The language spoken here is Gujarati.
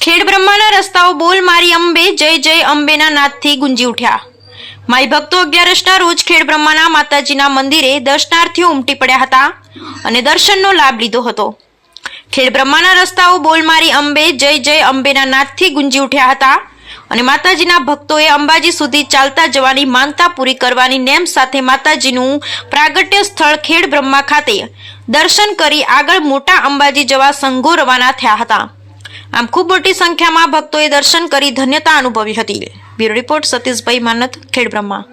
ખેડબ્રહ્માના રસ્તાઓ બોલ મારી અંબે જય જય અંબેના નાદથી ગુંજી ઉઠ્યા। માઈ ભક્તો 11ના રોજ ખેડબ્રહ્માના માતાજીના મંદિરે દર્શનાર્થીઓ ઉમટી પડ્યા હતા અને દર્શનનો લાભ લીધો હતો। ખેડબ્રહ્માના રસ્તાઓ બોલ મારી અંબે જય જય અંબેના નાદથી ગુંજી ઉઠ્યા હતા અને માતાજીના ભક્તોએ અંબાજી સુધી ચાલતા જવાની માનતા પૂરી કરવાની નેમ સાથે માતાજીનું પ્રાગટ્ય સ્થળ ખેડબ્રહ્મા ખાતે દર્શન કરી આગળ મોટા અંબાજી જવા સંઘો રવાના થયા હતા। આમ ખૂબ મોટી સંખ્યામાં ભક્તોએ દર્શન કરી ધન્યતા અનુભવી હતી। Bureau report Satishbhai Manat, Khedbrahma.